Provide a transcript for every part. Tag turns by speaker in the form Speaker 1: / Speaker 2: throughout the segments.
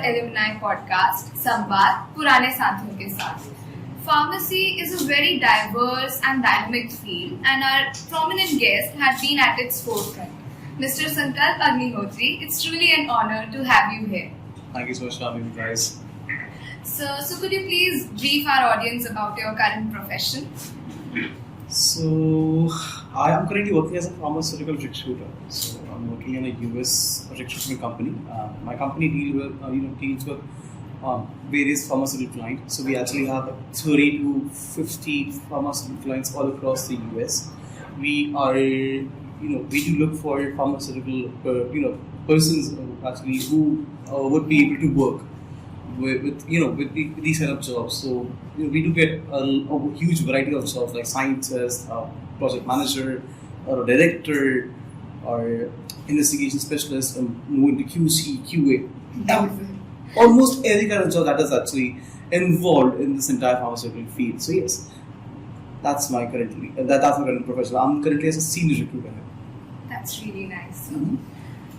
Speaker 1: Alumni podcast, Samvad Purane Saathiyon ke Saath. Pharmacy is a very diverse and dynamic field, and our prominent guest has been at its forefront. Mr. Sankalp Agnihotri, it's truly an honor to have you here.
Speaker 2: Thank you so much for having me, guys.
Speaker 1: So could you please brief our audience about your current profession?
Speaker 2: So, I am currently working as a pharmaceutical recruiter. So, I'm working in a US recruitment company. My company deals with various pharmaceutical clients. So, we actually have 30 to 50 pharmaceutical clients all across the US. We are, we do look for pharmaceutical, persons who would be able to work with these kind of jobs. So we do get a huge variety of jobs like scientist, project manager, or a director, or investigation specialist, and move into QC, QA. Almost every kind of job that is actually involved in this entire pharmaceutical field. So yes, that's my current profession. I'm currently as a senior recruiter.
Speaker 1: That's really nice. Mm-hmm.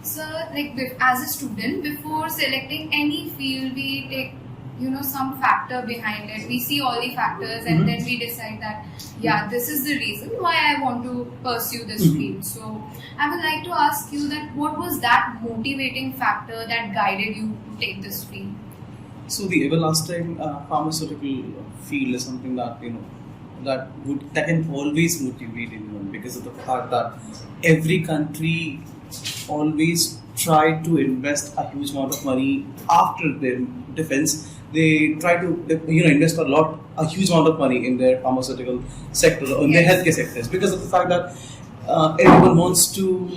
Speaker 1: So, as a student, before selecting any field, we take, some factor behind it. We see all the factors, and then we decide that, this is the reason why I want to pursue this field. So, I would like to ask you that what was that motivating factor that guided you to take this field?
Speaker 2: So, the everlasting pharmaceutical field is something that that can always motivate anyone, because of the fact that every country always try to invest a huge amount of money after their defense. They try to invest a huge amount of money in their pharmaceutical sector or in their healthcare sectors, because of the fact that everyone wants to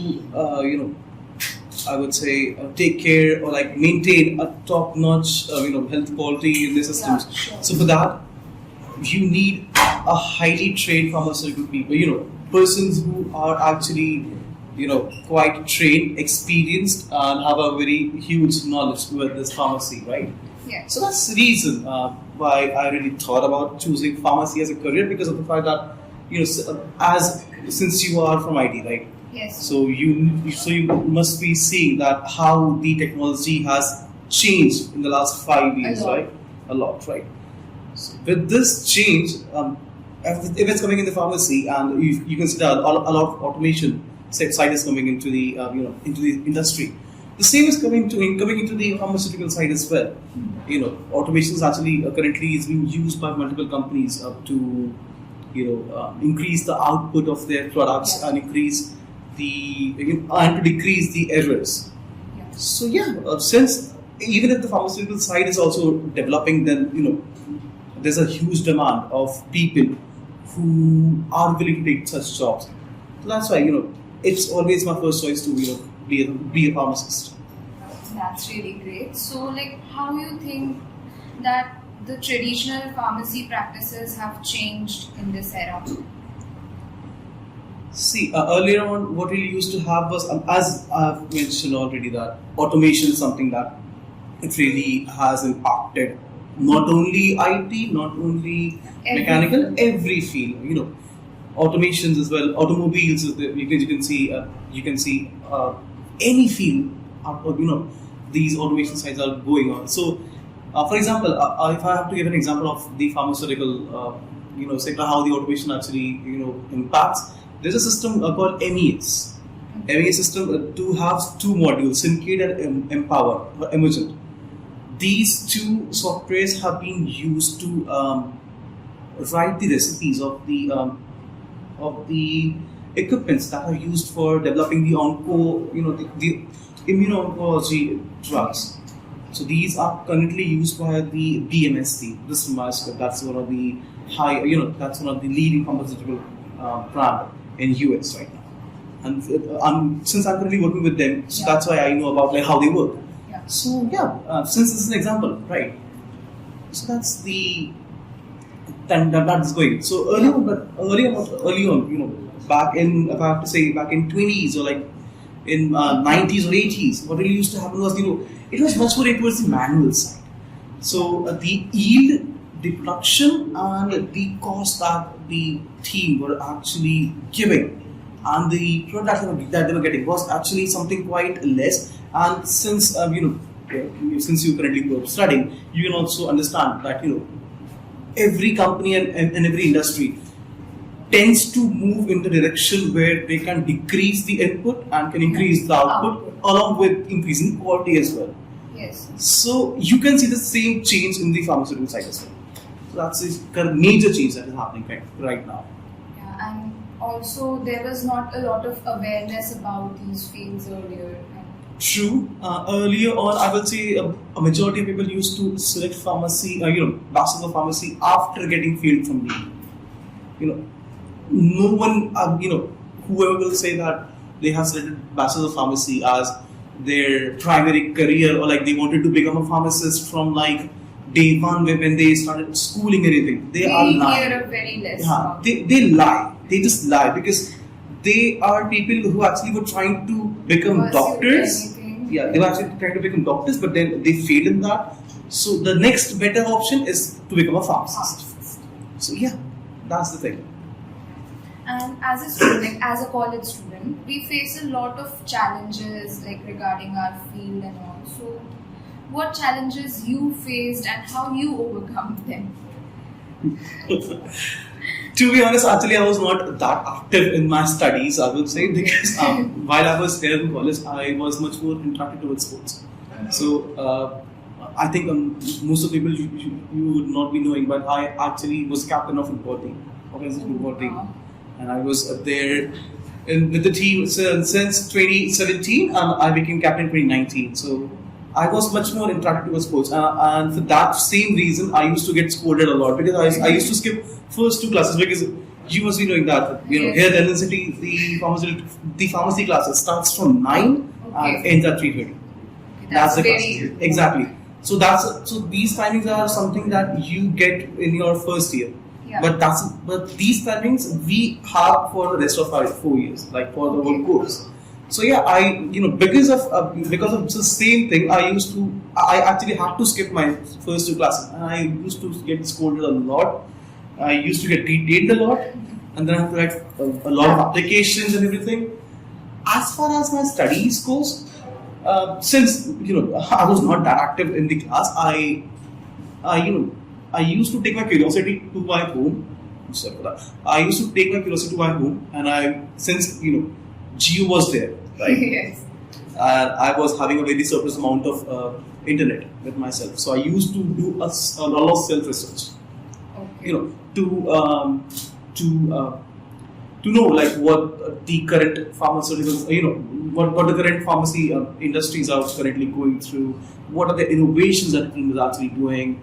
Speaker 2: I would say take care or maintain a top-notch health quality in their systems.
Speaker 1: Yeah, sure.
Speaker 2: So for that, you need a highly trained pharmaceutical people, persons who are actually quite trained, experienced, and have a very huge knowledge with this pharmacy, right?
Speaker 1: Yeah.
Speaker 2: So that's the reason why I really thought about choosing pharmacy as a career, because of the fact that since you are from IT, right?
Speaker 1: Yes.
Speaker 2: So you must be seeing that how the technology has changed in the last 5 years, right? A lot, right? So with this change, if it's coming in the pharmacy, and you can see that a lot of automation side is coming into the into the industry. The same is coming into the pharmaceutical side as well. Automation is actually currently is being used by multiple companies to increase the output of their products and increase and to decrease the errors.
Speaker 1: Yeah.
Speaker 2: So since even if the pharmaceutical side is also developing, then there's a huge demand of people who are willing to take such jobs. So that's why it's always my first choice to be a pharmacist.
Speaker 1: That's really great. So how do you think that the traditional pharmacy practices have changed in this era?
Speaker 2: See, earlier on, what we used to have was, as I've mentioned already, that automation is something that it really has impacted not only IT, not only mechanical, every field. Automations as well, automobiles. You can see any field. These automation sites are going on. So, for example, if I have to give an example of the pharmaceutical, sector, how the automation actually impacts. There's a system called MES. MES system has two modules, Syncade and Empower, or Emergent. These two softwares have been used to write the recipes of the equipments that are used for developing the the immuno-oncology drugs. So these are currently used by the BMSD. That's one of the that's one of the leading pharmaceutical brand in US right now. And since I'm currently working with them, so that's why I know about how they work.
Speaker 1: Yeah.
Speaker 2: So since this is an example, right? So that's that is going. So early on, back in, if I have to say, back in 20s or in 90s or 80s, what really used to happen was, it was much more towards the manual side. So the yield, the production, and the cost that the team were actually giving, and the product that they were getting was actually something quite less. And since since you currently were studying, you can also understand that every company and every industry tends to move in the direction where they can decrease the input and can increase the output along with increasing quality as well.
Speaker 1: Yes.
Speaker 2: So you can see the same change in the pharmaceutical side as well. So that's a major change that is happening right now.
Speaker 1: Yeah, and also there was not a lot of awareness about these fields earlier.
Speaker 2: True. Earlier on, I will say a majority of people used to select pharmacy, bachelor of pharmacy after getting failed from the, no one, whoever will say that they have selected bachelor of pharmacy as their primary career, or like they wanted to become a pharmacist from like day one when they started schooling anything. They are lying.
Speaker 1: Hear very less.
Speaker 2: Yeah, they lie. They just lie because they are people who actually were trying to become doctors. Yeah, they were actually trying to become doctors, but then they failed in that. So the next better option is to become a pharmacist. So yeah, that's the thing.
Speaker 1: And as a student, as a college student, we face a lot of challenges like regarding our field and all. So, what challenges you faced and how you overcome them?
Speaker 2: To be honest, actually, I was not that active in my studies, I would say, because while I was here in college, I was much more interacted towards sports. So, I think most of the people you would not be knowing, but I actually was captain of football team, and I was there with the team since 2017, and I became captain in 2019. So I was much more interacted towards sports, and for that same reason, I used to get scolded a lot because I used to skip first two classes because you must be knowing that here at LNCT the pharmacy classes starts from 9 and ends at 3:30. That's the class. Exactly. So these timings are something that you get in your first year.
Speaker 1: Yeah.
Speaker 2: But these timings we have for the rest of our 4 years, like for the whole course. So yeah, because of the same thing, I actually had to skip my first two classes, and I used to get scolded a lot. I used to get detained a lot, and then I have to write a lot of applications and everything. As far as my studies goes, since I was not that active in the class, I used to take my curiosity to my home. Sorry for that. I used to take my curiosity to my home, and since Geo was there, right?
Speaker 1: Yes.
Speaker 2: I was having a very surplus amount of internet with myself, so I used to do a lot of self research.
Speaker 1: Okay.
Speaker 2: To know like what the current pharmaceuticals, what the current pharmacy industries are currently going through, what are the innovations that the team is actually doing,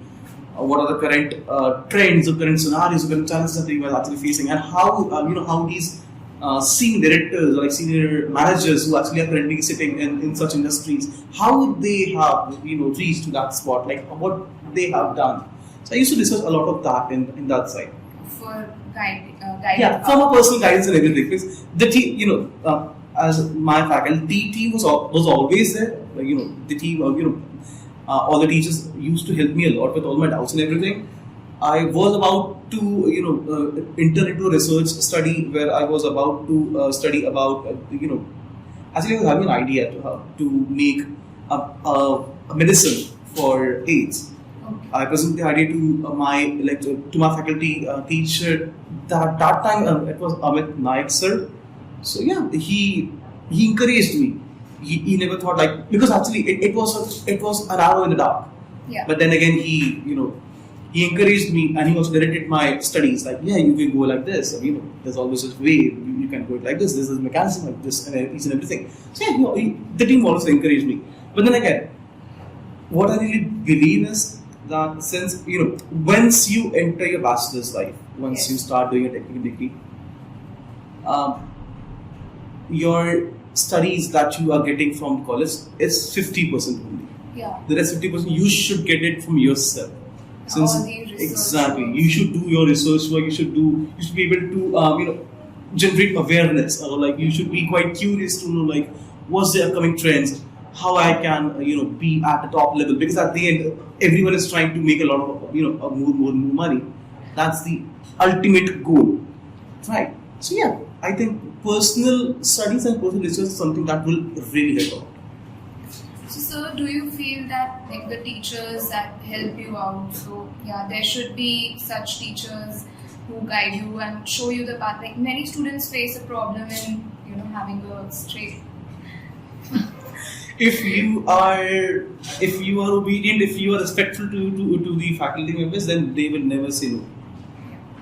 Speaker 2: what are the current trends, the current scenarios, the current challenges that the team is actually facing, and how these senior directors or like senior managers who actually are currently sitting in such industries, how they have reached to that spot, like what they have done. So I used to research a lot of that in that side.
Speaker 1: For guidance.
Speaker 2: Yeah, for my personal guidance and everything. Because the team, as my faculty team was always there. Like, the team, all the teachers used to help me a lot with all my doubts and everything. I was about to, enter into a research study where I was about to study about, actually I was having an idea to make a medicine for AIDS.
Speaker 1: Okay.
Speaker 2: I presented the idea to my faculty teacher. That time it was Amit Naik sir. So yeah, he encouraged me. He never thought because actually it was an arrow in the dark.
Speaker 1: Yeah.
Speaker 2: But then again he encouraged me, and he also directed my studies. Like, yeah, you can go like this. Or, there's always a way you can go like this. This is a mechanism like this, and each and everything. So yeah, the team also encouraged me. But then again, what I really believe is that since once you enter your bachelor's life, once you start doing a technical degree, your studies that you are getting from college is 50% only.
Speaker 1: Yeah.
Speaker 2: The rest 50% you should get it from yourself. Since exactly, you should do your research work. You should be able to generate awareness, or like you should be quite curious to know like what's the upcoming trends, how I can be at the top level, because at the end everyone is trying to make a lot of more money. That's the ultimate goal, right? So yeah, I think personal studies and personal research is something that will really help out.
Speaker 1: So So do you feel that like the teachers that help you out, so yeah, there should be such teachers who guide you and show you the path. Like many students face a problem in having a straight.
Speaker 2: If you are obedient, if you are respectful to the faculty members, then they will never say no.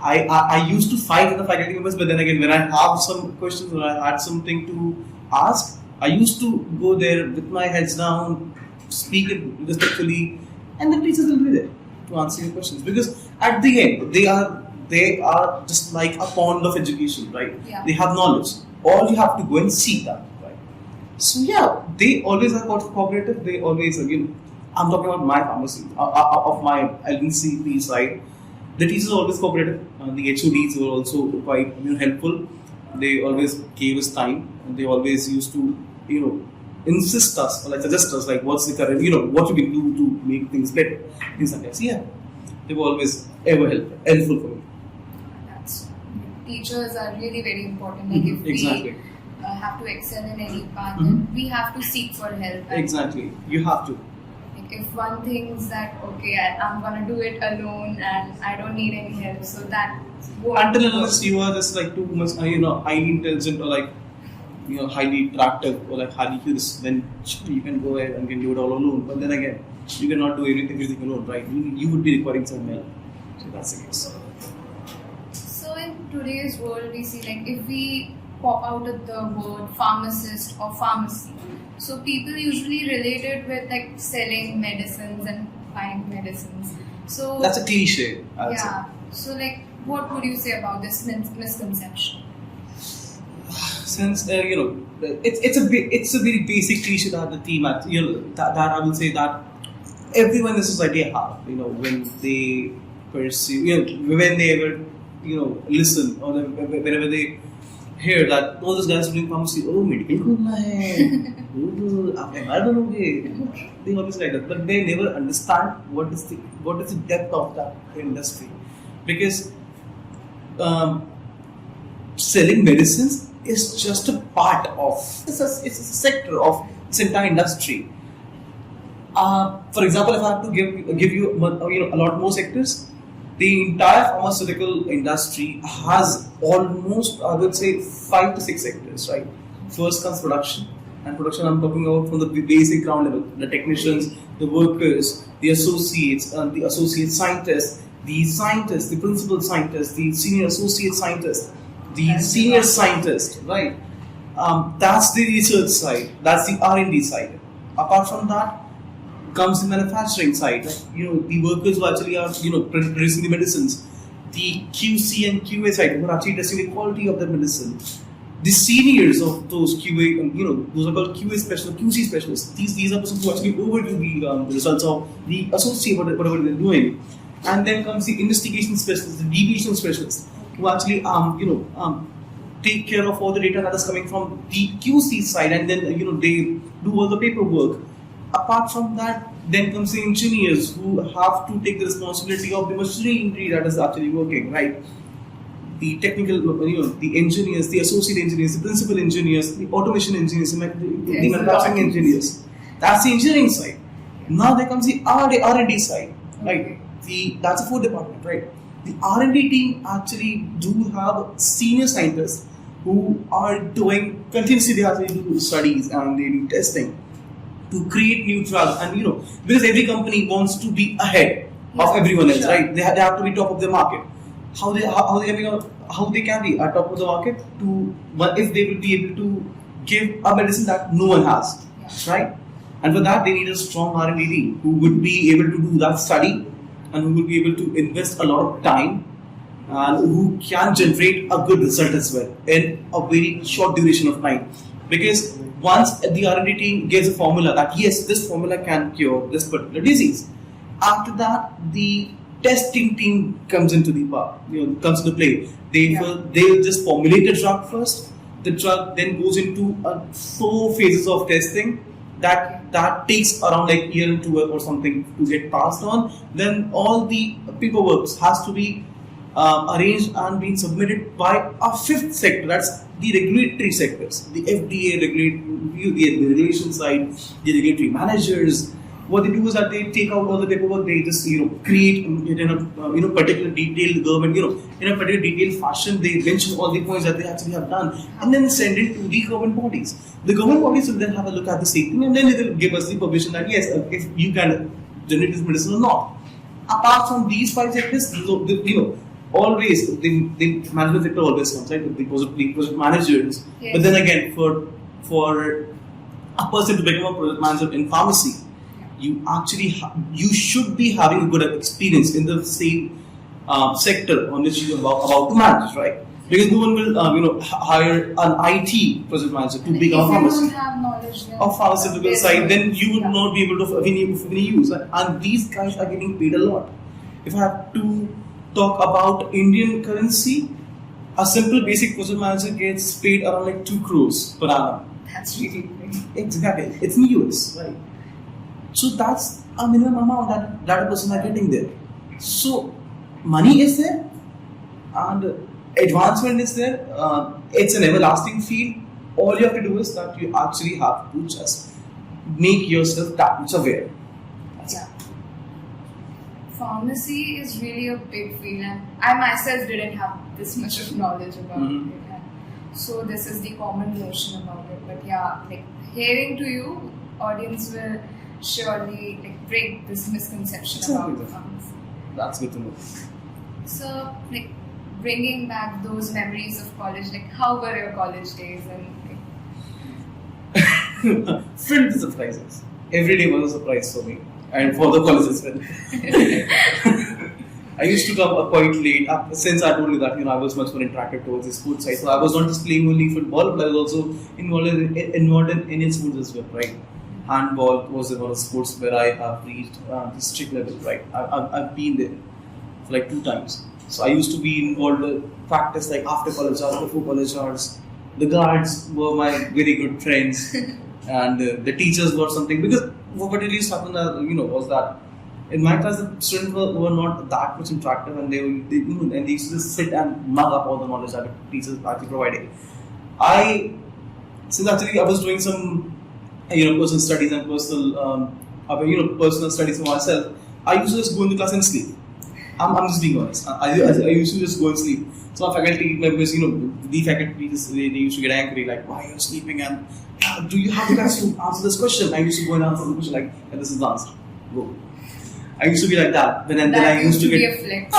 Speaker 2: I used to fight with the faculty members, but then again, when I have some questions or I had something to ask, I used to go there with my heads down, speak it respectfully, and the teachers will be there to answer your questions. Because at the end, they are just like a pond of education, right?
Speaker 1: Yeah.
Speaker 2: They have knowledge. All you have to go and seek that, right? So yeah, they always are cooperative. They always, again, I'm talking about my pharmacy, of my LNCT side. The teachers are always cooperative. The HODs were also quite helpful. They always gave us time. And they always used to, insist us or like suggest us like what's the current, what you can do to make things better. Things like that. So yeah, they were always ever helpful for me.
Speaker 1: Teachers are really very important. Like if
Speaker 2: exactly.
Speaker 1: we have to excel in any path, then we have to seek for help.
Speaker 2: Exactly, you have to.
Speaker 1: Like if one thinks that okay, I'm gonna do it alone and I don't need any help, so that
Speaker 2: until unless you are just like too much, highly intelligent or like highly attractive or like highly curious, then you can go ahead and can do it all alone. But then again, you cannot do everything alone, right? You would be requiring some help. So that's the case.
Speaker 1: In today's world, we see like if we pop out of the word pharmacist or pharmacy, so people usually relate it with like selling medicines and buying medicines. So
Speaker 2: that's a cliche.
Speaker 1: Yeah. So like, what would you say about this misconception?
Speaker 2: Since it's a very basic cliche that the team that I will say that everyone in the society have when they pursue when they ever listen or whenever they hear that all those guys are doing pharmacy, medical करना है, आप MR बनोगे, they always like that, but they never understand what is the depth of that industry, because selling medicines is just a part of it's a sector of this entire industry. For example, if I have to give you a lot more sectors. The entire pharmaceutical industry has almost, I would say, 5 to 6 sectors, right? First comes production. And production, I'm talking about from the basic ground level. The technicians, the workers, the associates, the associate scientists, the principal scientists, the senior associate scientists, the senior scientist, right? That's the research side. That's the R&D side. Apart from that, comes the manufacturing side, like, the workers who actually are, producing the medicines, the QC and QA side who are actually testing the quality of the medicine, the seniors of those QA, those are called QA specialists, QC specialists. These are persons who actually overview the results of the associate whatever they're doing, and then comes the investigation specialists, the deviation specialists who actually take care of all the data that is coming from the QC side, and then they do all the paperwork. Apart from that, then comes the engineers who have to take the responsibility of the machinery that is actually working, right? The technical, the engineers, the associate engineers, the principal engineers, the automation engineers, the manufacturing engineers. That's the engineering side. Now there comes the R&D side, right? That's a fourth department, right? The R&D team actually do have senior scientists who are doing continuously. They actually do studies and they do testing to create new drugs, and because every company wants to be ahead of everyone else, right? They have to be top of the market. How they can be at top of the market if they will be able to give a medicine that no one has, right? And for that they need a strong R&D team who would be able to do that study and who will be able to invest a lot of time and who can generate a good result as well in a very short duration of time. Because once the R&D team gives a formula that yes, this formula can cure this particular disease, after that the testing team comes into play. They'll just formulate the drug first. The drug then goes into 4 phases of testing that takes around like a year and 2 or something to get passed on. Then all the paperwork has to be arranged and been submitted by a fifth sector. That's the regulatory sectors, the FDA, the regulation side, the regulatory managers. What they do is that they take out all the paperwork. They just create it in a particular detailed government in a particular detailed fashion. They mention all the points that they actually have done, and then send it to the government bodies. The government bodies will then have a look at the same thing, and then they will give us the permission that yes, if you can generate this medicine or not. Apart from these five sectors, always the management sector always comes, right? The project managers.
Speaker 1: Yes.
Speaker 2: But then again, for a person to become a project manager in pharmacy, you should be having a good experience in the same sector on which you are about to manage, right? Because no one will hire an IT project manager to become a pharmacist.
Speaker 1: If you don't have knowledge
Speaker 2: Of pharmaceutical side, then you would not be able to use. And these guys are getting paid a lot. If I have to talk about Indian currency, a simple basic project manager gets paid around like 2 crores per annum.
Speaker 1: That's really great.
Speaker 2: Exactly. It's in US, right? So that's a minimum amount that a person are getting there. So money is there and advancement is there. It's an everlasting field. All you have to do is that you actually have to just make yourself that much aware.
Speaker 1: Yeah. Pharmacy is really a big field, and I myself didn't have this much of knowledge about it. So this is the common notion about it. But yeah, like hearing to you, audience will surely break this misconception about the pharmacy.
Speaker 2: That's good to know.
Speaker 1: So bringing back those memories of college, how were your college days and
Speaker 2: filled with surprises. Every day was a surprise for me and for the college as well. I used to come up quite late. Since I told you that I was much more interactive towards the sports side, so I was not just playing only football, but I was also involved in Indian sports as well, right? Handball was one of the sports where I have reached district level, right? I've been there for like 2 times. So I used to be involved in practice after college hours, before college hours. The guards were my very good friends, and the teachers were something. Because what really used to happen, was that in my class the students were not that much interactive, and they used to just sit and mug up all the knowledge that the teachers actually provided. Since actually I was doing some personal studies and personal studies for myself, I used to just go into class and sleep. I'm just being honest. I used to just go and sleep. So my faculty members, the faculty, they used to get angry, like, why are you sleeping? And do you have the guys to answer this question? I used to go and answer the question, this is the answer. Go. I used to be like that. Then I used to
Speaker 1: be
Speaker 2: get
Speaker 1: a flex.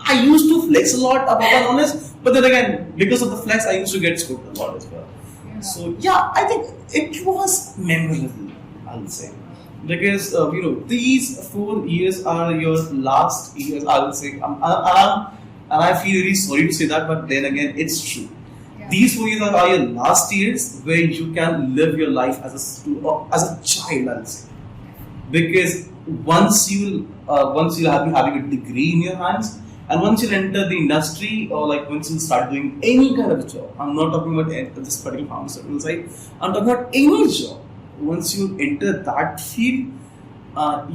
Speaker 2: I used to flex a lot about my knowledge, but then again, because of the flex, I used to get scooped a lot as well. Yeah. So yeah, I think it was memorable, I'll say. Because these 4 years are your last years, I will say, and I feel really sorry to say that, but then again, it's true. Yeah. These 4 years are your last years where you can live your life as a child, I will say. Because once you'll be having a degree in your hands, and once you'll enter the industry, or once you'll start doing any kind of job, I'm not talking about this particular pharmaceutical side, I'm talking about any job. Once you enter that field,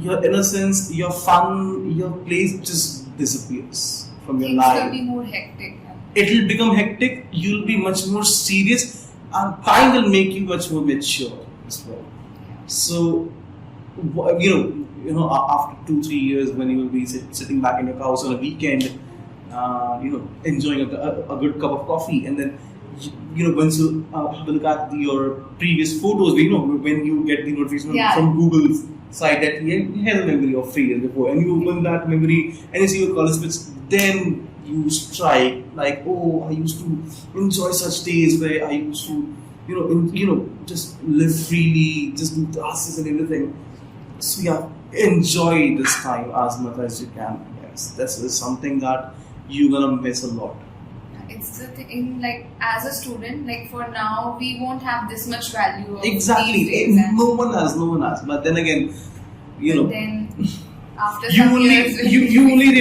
Speaker 2: your innocence, your fun, your place just disappears from your life.
Speaker 1: Things will be more hectic.
Speaker 2: It will become hectic. You'll be much more serious, and time will make you much more mature as well. So, after 2-3 years, when you will be sitting back in your house on a weekend, enjoying a good cup of coffee, and then once you have a look at your previous photos, when you get the notification from Google's side that here's a memory of 3 years before, and you open that memory and you see your college bits, then you strike I used to enjoy such days where I used to just live freely, just do classes and everything. So yeah, enjoy this time as much as you can. Yes, this is something that you're gonna miss a lot.
Speaker 1: It's the thing, as a student, for now, we won't have this much value of
Speaker 2: exactly.
Speaker 1: these days.
Speaker 2: No one has. But then again,
Speaker 1: Then after
Speaker 2: you
Speaker 1: some
Speaker 2: only,
Speaker 1: years,
Speaker 2: you only,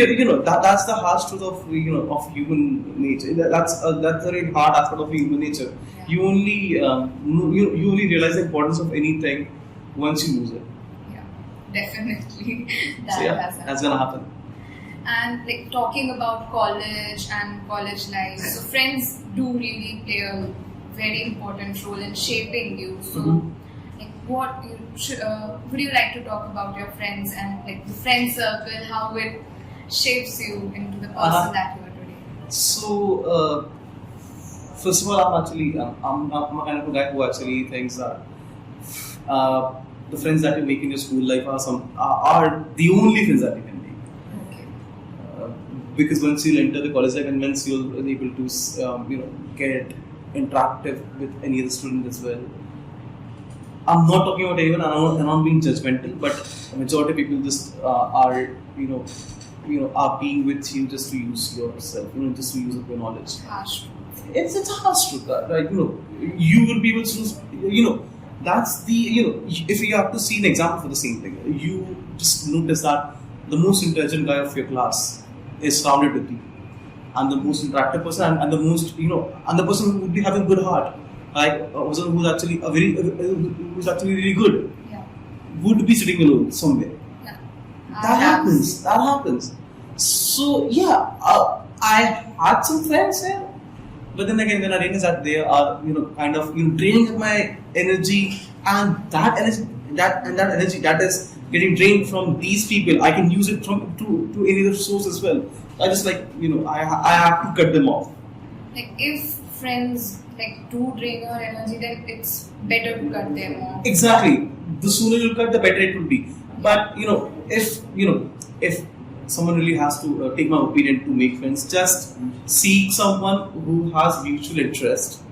Speaker 2: that's the harsh truth of of human nature. That's a very hard aspect of human nature.
Speaker 1: Yeah.
Speaker 2: You only you only realize the importance of anything once you lose it.
Speaker 1: Yeah, definitely.
Speaker 2: That's gonna happen.
Speaker 1: And like talking about college and college life, so friends do really play a very important role in shaping you. So, like, what you would you like to talk about your friends and like the friend circle, how it shapes you into the person that you are today?
Speaker 2: So, first of all, I'm a kind of a guy who actually thinks that the friends that you make in your school life are the only friends that you can make. Because once you'll enter the college life and once you'll be able to get interactive with any other student as well. I'm not talking about anyone, I'm not being judgmental, but the majority of people just are being with you just to use yourself, just to use up your knowledge.
Speaker 1: Harsh.
Speaker 2: It's a harsh truth, right? You will be able to, that's the, if you have to see an example for the same thing, you just notice that the most intelligent guy of your class is surrounded with you, and the most interactive person, and the most, and the person who would be having good heart, like a person who's actually who's actually really good, would be sitting alone somewhere. That happens. So I had some friends here, but then again, when I realized that they are, kind of draining up my energy, and that energy that is getting drained from these people, I can use it to any other source as well. I just I have to cut them off.
Speaker 1: Like if friends do drain your energy, then it's better to cut them off.
Speaker 2: Exactly. The sooner you cut, the better it will be. But if someone really has to take my opinion to make friends, just seek someone who has mutual interest,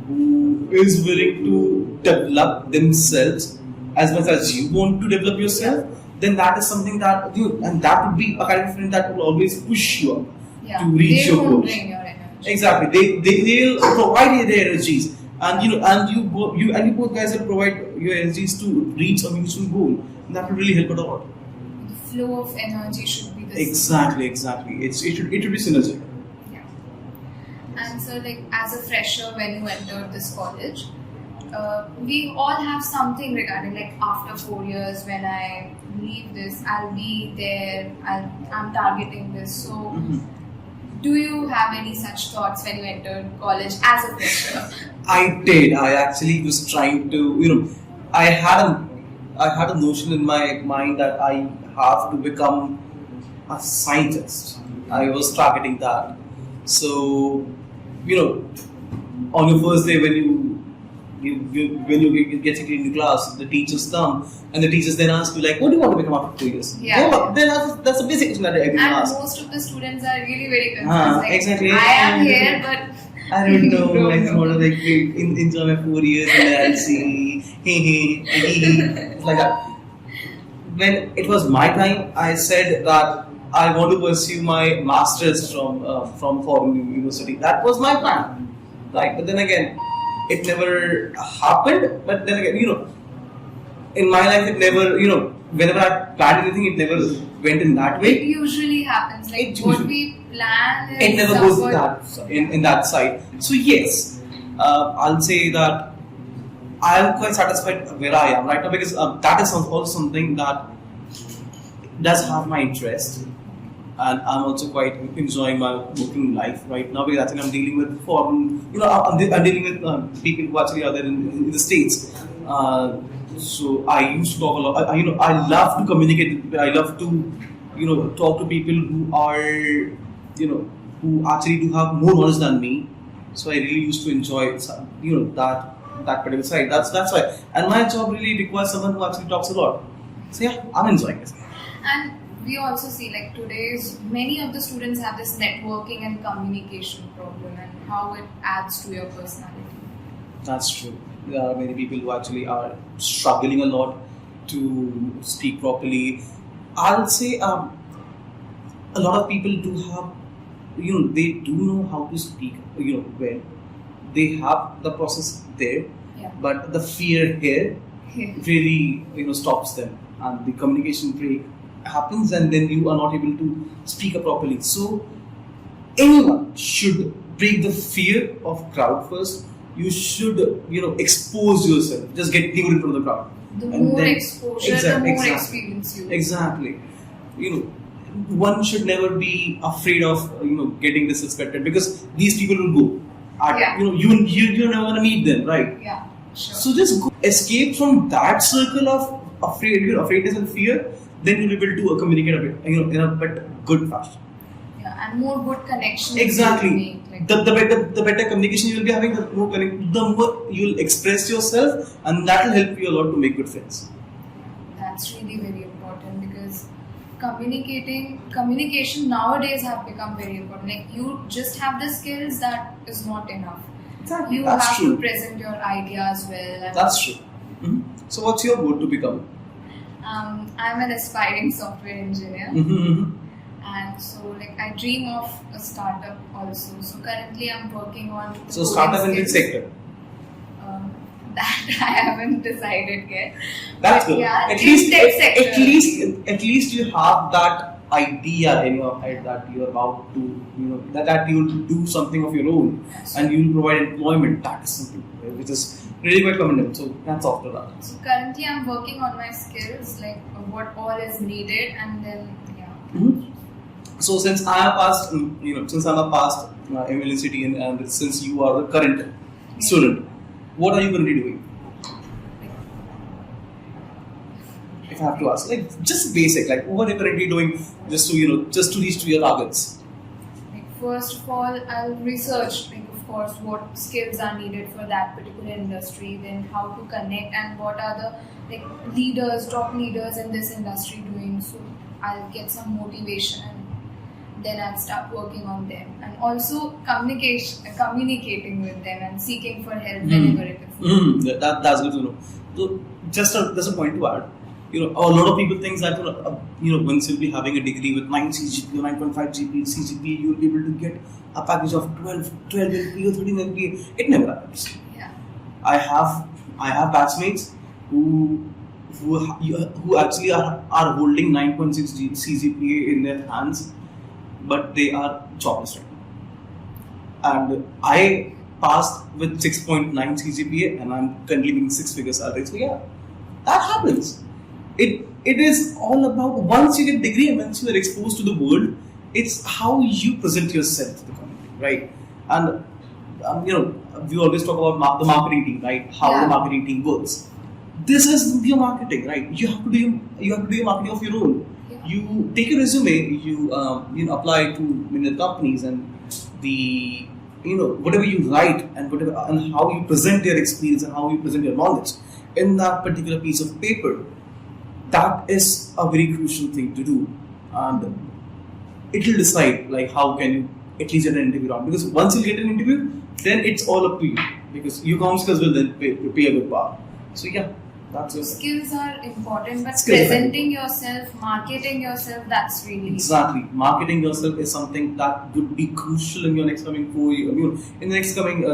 Speaker 2: who is willing to develop themselves as much as you want to develop yourself. Then that is something that and that would be a kind of friend that will always push you up to reach your goals.
Speaker 1: Drain your energy.
Speaker 2: Exactly. They'll provide their energies, and you both guys will provide your energies to reach a mutual goal, and that will really help a lot.
Speaker 1: The flow of energy should be the
Speaker 2: Exactly. It should be synergistic.
Speaker 1: Yeah. And so, as a fresher, when you entered this college, we all have something regarding after 4 years, when I leave this, I'll be there. I'm targeting this. So. Do you have any such thoughts when you entered college as a fresher?
Speaker 2: I did. I actually was trying to, I had a notion in my mind that I have to become a scientist. I was targeting that. So, on your first day when you get into class, the teachers come and the teachers then ask you what do you want to become after 2 years? That's a basic question that everyone asks.
Speaker 1: And most of the students are really very confused.
Speaker 2: Exactly.
Speaker 1: I am here, but
Speaker 2: I don't know. I just want to enjoy my 4 years and then I'll see. It's like that. When it was my time, I said that I want to pursue my masters from foreign university. That was my plan, right? But then again, it never happened. But then again, in my life, it never, whenever I planned anything, it never went in that way.
Speaker 1: It usually happens. What we plan is
Speaker 2: it never goes in that side. So yes, I'll say that I am quite satisfied where I am right now, because that is also something that does have my interest. And I'm also quite enjoying my working life right now, because actually I'm dealing with foreign, I'm dealing with people who actually are there in the States. So I used to talk a lot. I love to communicate with people. I love to, talk to people who are, who actually do have more knowledge than me. So I really used to enjoy, that particular side. That's why. And my job really requires someone who actually talks a lot. So yeah, I'm enjoying it.
Speaker 1: And we also see today's many of the students have this networking and communication problem, and how it adds to your personality.
Speaker 2: That's true. There are many people who actually are struggling a lot to speak properly. I'll say a lot of people do have, they do know how to speak, well. They have the process there, but the fear here really, stops them, and the communication break happens, and then you are not able to speak up properly. So anyone should break the fear of crowd first. You should, expose yourself. Just get in front of the crowd.
Speaker 1: The more exposure, the more experience you.
Speaker 2: Exactly. one should never be afraid of getting disrespected, because these people will go. You're never gonna meet them, right?
Speaker 1: Yeah, sure.
Speaker 2: So just escape from that circle of afraidness and fear. Then you'll be able to communicate a bit, in a bit good fashion.
Speaker 1: Yeah, and more good connections.
Speaker 2: Exactly. The better communication you'll be having, the more you'll express yourself, and that will help you a lot to make good friends.
Speaker 1: That's really very important, because communication nowadays have become very important. Like, you just have the skills, that is not enough.
Speaker 2: Exactly.
Speaker 1: You
Speaker 2: That's
Speaker 1: have
Speaker 2: true.
Speaker 1: to present your ideas well.
Speaker 2: That's true. Mm-hmm. So what's your goal to become?
Speaker 1: I'm an aspiring software engineer.
Speaker 2: Mm-hmm.
Speaker 1: And so, like, I dream of a startup also. So currently I'm working on the
Speaker 2: So startup in which sector?
Speaker 1: That I haven't decided yet.
Speaker 2: That's
Speaker 1: But
Speaker 2: good.
Speaker 1: yeah,
Speaker 2: At
Speaker 1: in
Speaker 2: least,
Speaker 1: tech sector.
Speaker 2: at least you have that idea in your head that you're about to, that you'll do something of your own,
Speaker 1: Yes.
Speaker 2: and you'll provide employment. That is something which is really quite commendable. So that's after that.
Speaker 1: So currently I'm working on my skills, like what all is needed, and then
Speaker 2: Mm-hmm. So since I have passed, since I'm a past LNCT, and since you are the current student, what are you currently doing? If I have to ask, like, just basic, like, what are you currently doing just to reach to your targets?
Speaker 1: Like, first of all, I'll research, like, of course, what skills are needed for that particular industry, then how to connect, and what are the top leaders in this industry doing. So I'll get some motivation, and then I'll start working on them, and also communicating with them and seeking for help whenever it is.
Speaker 2: That's good to know. So just a point to add. A lot of people think that once you'll be having a degree with 9 CGPA or 9.5 CGPA, you'll be able to get a package of 12 LPA or 13 LPA. It never happens.
Speaker 1: Yeah.
Speaker 2: I have batchmates who actually are holding 9.6 CGPA in their hands, but they are jobless right now. And I passed with 6.9 CGPA, and I'm currently making 6-figure salary. So yeah, that happens. It is all about, once you get degree and once you are exposed to the world, it's how you present yourself to the community, right? And we always talk about the marketing team, right? How the marketing team works. This is your marketing, right? You have to do your marketing of your own.
Speaker 1: Yeah.
Speaker 2: You take a resume, you apply to many companies, and whatever you write and how you present your experience and how you present your knowledge in that particular piece of paper. That is a very crucial thing to do, and it will decide like how can you at least get an interview round. Because once you get an interview, then it's all up to you, because your counselors will then pay a good part. So yeah, that's it.
Speaker 1: Skills are important, but
Speaker 2: Skills
Speaker 1: presenting yourself, marketing yourself, that's really
Speaker 2: exactly. Marketing yourself is something that would be crucial in your next coming 4 years. In the next coming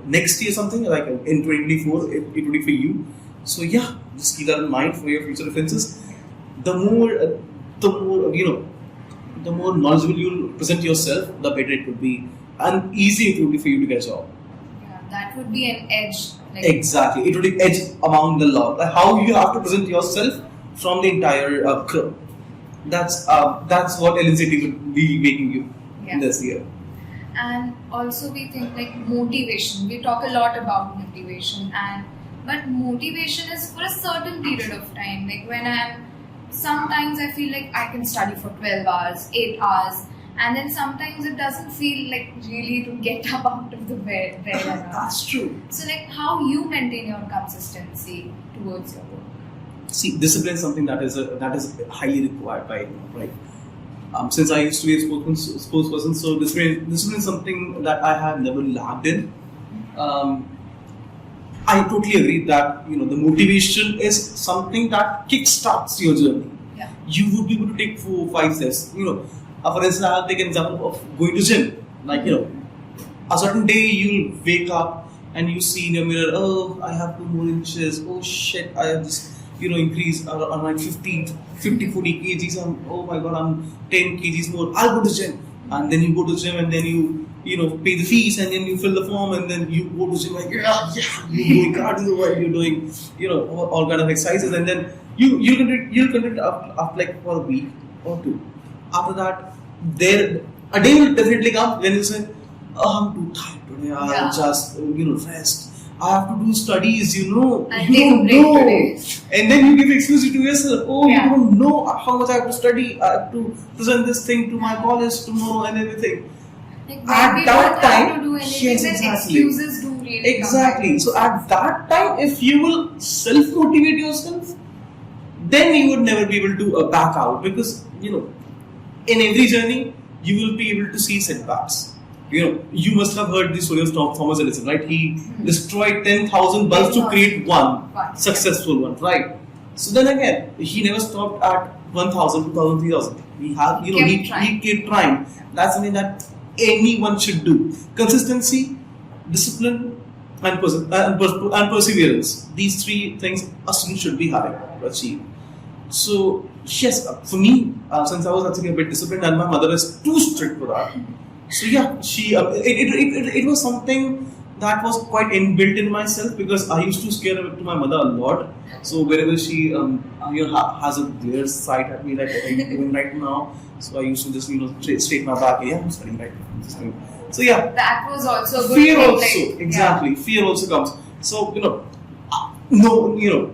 Speaker 2: next year, something like in 2024, it would be for you. So yeah, just keep that in mind for your future references. The more knowledgeable you present yourself, the better it would be, and easy it would be for you to get a job.
Speaker 1: Yeah, that would be an edge.
Speaker 2: Exactly, it would be edge among the lot. Like how you have to present yourself from the entire crew. That's what LNCT would be making you in this year.
Speaker 1: And also we think like motivation. We talk a lot about motivation, but motivation is for a certain period of time. Like sometimes I feel like I can study for 12 hours, 8 hours, and then sometimes it doesn't feel like really to get up out of the bed.
Speaker 2: That's true.
Speaker 1: So like how you maintain your consistency towards your work?
Speaker 2: See, discipline is something that is highly required by everyone, right? Since I used to be a sportsperson, so discipline is something that I have never lacked in. I totally agree that the motivation is something that kickstarts your journey.
Speaker 1: Yeah.
Speaker 2: You would be able to take 4-5 steps. For instance, I'll take an example of going to gym. Like a certain day you'll wake up and you see in your mirror, oh, I have 2 more inches. Oh shit, I have just increased around like 40 kgs. Oh my god, I'm 10 kgs more. I'll go to gym. And then you go to gym, and then you pay the fees, and then you fill the form, and then you go to gym like you're doing cardio, while you're doing all kind of exercises, and then you'll continue after like for a week or 2. after that, there a day will definitely come when you say, "Oh, I'm too tired today. I'll just rest. I have to do studies. You don't know."
Speaker 1: Today.
Speaker 2: And then you give excuses to yourself. Oh, you don't know how much I have to study. I have to present this thing to my college tomorrow and everything.
Speaker 1: Like
Speaker 2: At that time,
Speaker 1: have to do anything,
Speaker 2: yes,
Speaker 1: then
Speaker 2: exactly.
Speaker 1: excuses do really
Speaker 2: Exactly. So at that time, if you will self-motivate yourself, then you would never be able to back out, because in every journey you will be able to see setbacks. You must have heard the story of Thomas Edison, right? He destroyed 10,000 bulbs to create one successful one, right? So then again, he never stopped at 1,000, 2,000, 3,000. He kept trying. That's something that anyone should do. Consistency, discipline, and perseverance. These three things a student should be having to achieve. So yes, for me, since I was actually a bit disciplined and my mother is too strict for that. So yeah, it was something that was quite inbuilt in myself, because I used to scare to my mother a lot. So wherever she has a glare sight at me, like even right now, so I used to just straight my back. Yeah, I'm studying right now. So yeah,
Speaker 1: that was also a good
Speaker 2: fear
Speaker 1: thing,
Speaker 2: also exactly. Fear also comes. So no,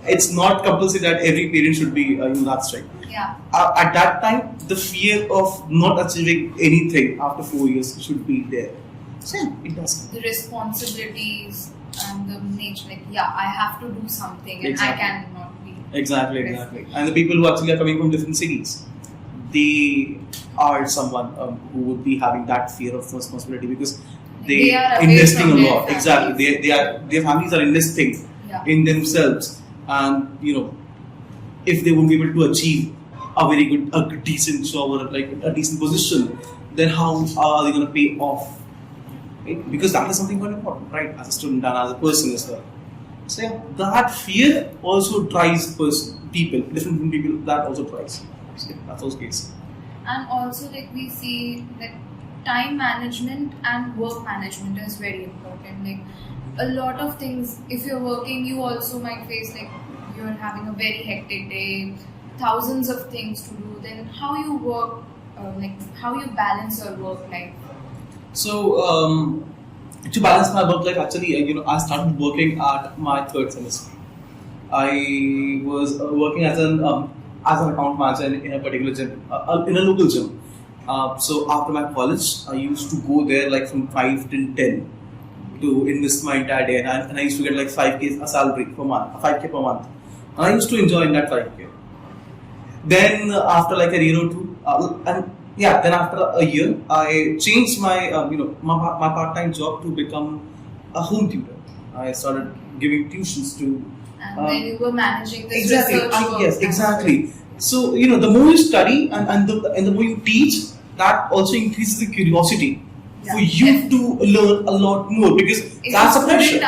Speaker 2: it's not compulsory that every parent should be that strict.
Speaker 1: Yeah.
Speaker 2: At that time, the fear of not achieving anything after 4 years should be there. So yeah, it does.
Speaker 1: The responsibilities and the nature, I have to do something, and
Speaker 2: Exactly.
Speaker 1: I cannot be.
Speaker 2: Exactly. And the people who actually are coming from different cities, they are someone who would be having that fear of responsibility, because they
Speaker 1: are
Speaker 2: are
Speaker 1: away
Speaker 2: investing
Speaker 1: from
Speaker 2: a
Speaker 1: their
Speaker 2: lot.
Speaker 1: families.
Speaker 2: Exactly. Their families are investing in themselves, and if they won't be able to achieve a decent job or like a decent position, then how are they going to pay off? Right? Because that is something very important, right? As a student and as a person as well. So yeah, that fear also drives people, different people. That also drives. So yeah, that's also the case.
Speaker 1: And also, we see that time management and work management is very important. A lot of things, if you're working, you also might face you're having a very hectic day, thousands of things to do. Then how you work, how you balance your work life.
Speaker 2: So to balance my work life, actually, I started working at my third semester. I was working as an account manager in a particular gym, in a local gym. So after my college, I used to go there from 5 till 10 to invest my entire day, and I used to get 5k a salary per month, 5k per month, and I used to enjoy in that 5k. Then after a year or two, then after a year, I changed my my part-time job to become a home tutor. I started giving tuitions to.
Speaker 1: And then you were managing this
Speaker 2: Exactly.
Speaker 1: research work.
Speaker 2: Yes, exactly. So the more you study and the more you teach, that also increases the curiosity for you to learn a lot more, because
Speaker 1: if
Speaker 2: that's a pressure.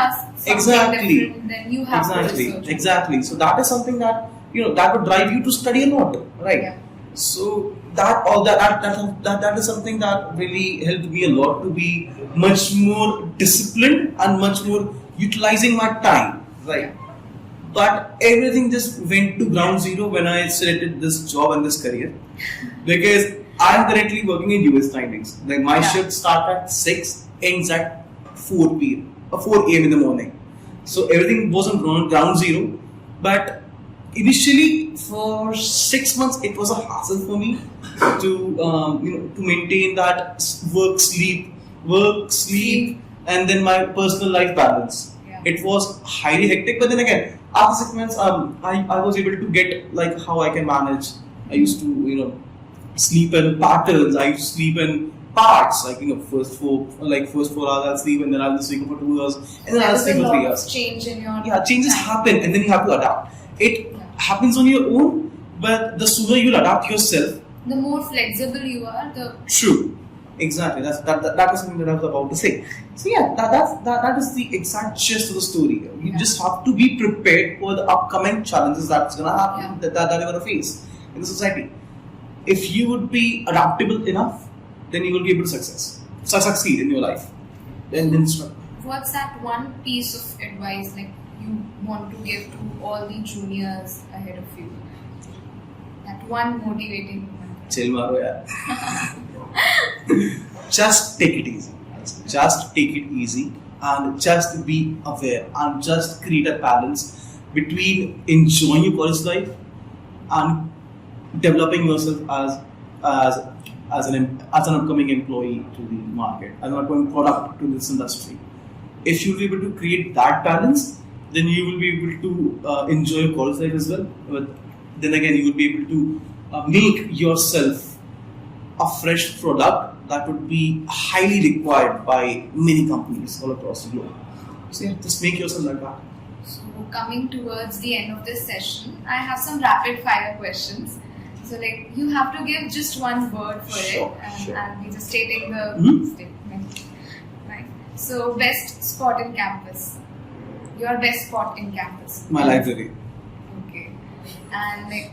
Speaker 1: Exactly. Then you have to research.
Speaker 2: Exactly. So that is something that that would drive you to study a lot, right?
Speaker 1: Yeah.
Speaker 2: So that is something that really helped me a lot to be much more disciplined and much more utilizing my time, right? But everything just went to ground zero when I selected this job and this career, because I am currently working in US timings. My shift starts at 6, ends at 4 p.m. or 4 a.m. in the morning. So everything was on ground zero. But initially, for 6 months, it was a hassle for me to maintain that work, sleep, and then my personal life balance.
Speaker 1: Yeah.
Speaker 2: It was highly hectic. But then again, after 6 months, I was able to get how I can manage. I used to sleep in patterns. I used to sleep in parts. First 4 hours I'll sleep, and then I'll just wake up for 2 hours, and then I'll sleep for 3 hours.
Speaker 1: Change in your
Speaker 2: Changes happen, and then you have to adapt. It happens on your own, but the sooner you'll adapt yourself,
Speaker 1: the more flexible you are.
Speaker 2: True. Exactly. That was something that I was about to say. So yeah, that is the exact gist of the story. You just have to be prepared for the upcoming challenges that's gonna happen, that you're gonna face in the society. If you would be adaptable enough, then you will be able to succeed in your life. Then
Speaker 1: what's that one piece of advice you want to give to all the juniors ahead of you? That one motivating moment.
Speaker 2: chill maro yaar. Just take it easy. Just take it easy and just be aware and just create a balance between enjoying your college life and developing yourself as an upcoming employee to the market, as an upcoming product to this industry. If you'll be able to create that balance, then you will be able to enjoy your college life as well. But then again, you will be able to make yourself a fresh product that would be highly required by many companies all across the globe. So yeah, just make yourself like that.
Speaker 1: So coming towards the end of this session, I have some rapid fire questions. So like you have to give just one word for it, and I'll be just stating the statement. Right. So best spot in campus. Your best spot in campus.
Speaker 2: My library.
Speaker 1: Okay. And like,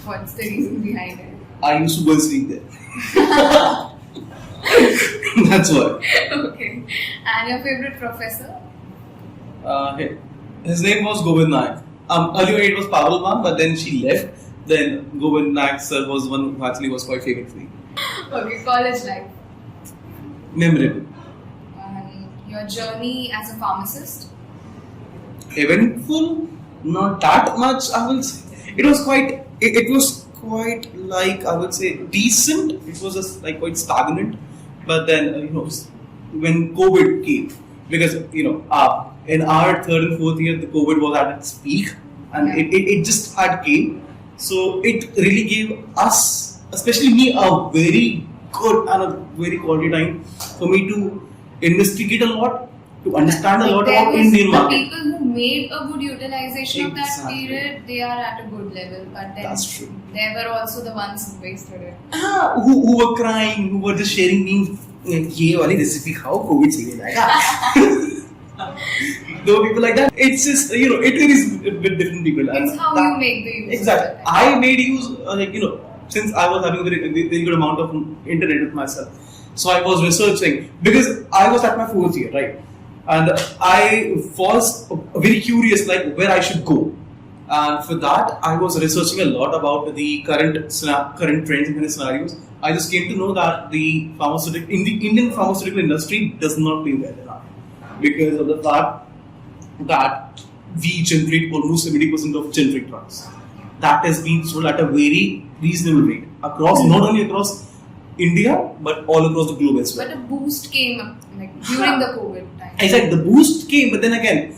Speaker 1: what's the reason behind it?
Speaker 2: I used to go and sleep there. That's why.
Speaker 1: Okay. And your favorite professor?
Speaker 2: His name was Govind Nayak. Earlier it was Pavel Ma'am, but then she left. Then Govind Nayak sir was one who actually was quite favorite for me.
Speaker 1: Okay, college life.
Speaker 2: Memorable.
Speaker 1: Your journey as a pharmacist?
Speaker 2: Eventful, not that much. I will say it was quite. It was quite like I would say decent. It was just like quite stagnant. But then when COVID came, because in our third and fourth year the COVID was at its peak, and it just had came. So it really gave us, especially me, a very good and a very quality time for me to investigate a lot, to understand a lot about Indian market.
Speaker 1: The people who made a good utilization of that period, they are at a good level. But then
Speaker 2: that's true.
Speaker 1: There were also the ones who wasted it.
Speaker 2: Who were crying, who were just sharing memes. ये वाली recipe खाओ, COVID चले जाएगा. There were people like that. It's just it is with different people.
Speaker 1: It's how you make the use.
Speaker 2: Exactly. I made use since I was having a very good amount of internet with myself. So I was researching because I was at my fourth year, right? And I was very curious, like where I should go. And for that, I was researching a lot about the current trends and scenarios. I just came to know that the Indian pharmaceutical industry does not pay well enough because of the fact that we generate almost 70% of generic drugs. That has been sold at a very reasonable rate across, not only across India, but all across the globe as well.
Speaker 1: But a boost came like during the COVID time.
Speaker 2: Exactly, the boost came, but then again,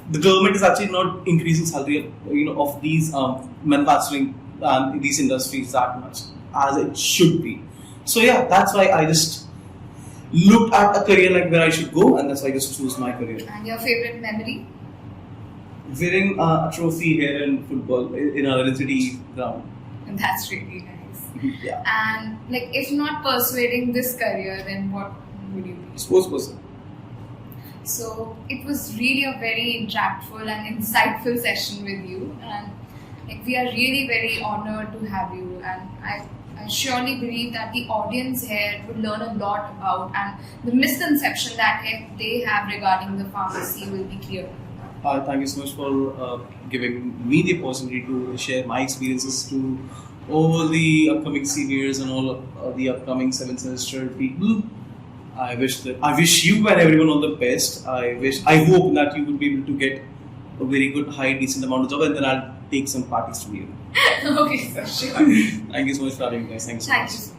Speaker 2: the government is actually not increasing salary, of these manufacturing and these industries that much as it should be. So yeah, that's why I just looked at a career like where I should go, and that's why I just chose my career.
Speaker 1: And your favorite memory?
Speaker 2: Winning a trophy here in football in our LNCT ground.
Speaker 1: And that's really nice.
Speaker 2: Yeah.
Speaker 1: And like, if not pursuing this career, then what would you be?
Speaker 2: Sports person.
Speaker 1: So it was really a very interactful and insightful session with you, and like we are really very honored to have you. And I surely believe that the audience here would learn a lot about, and the misconception that they have regarding the pharmacy will be clear.
Speaker 2: Thank you so much for giving me the opportunity to share my experiences to all the upcoming seniors and all the upcoming 7th semester people. I wish you and everyone all the best. I hope that you will be able to get a very good, high, decent amount of job, and then I'll take some parties from you.
Speaker 1: Okay, for sure.
Speaker 2: Thank you so much for having me, guys. Thank you so much.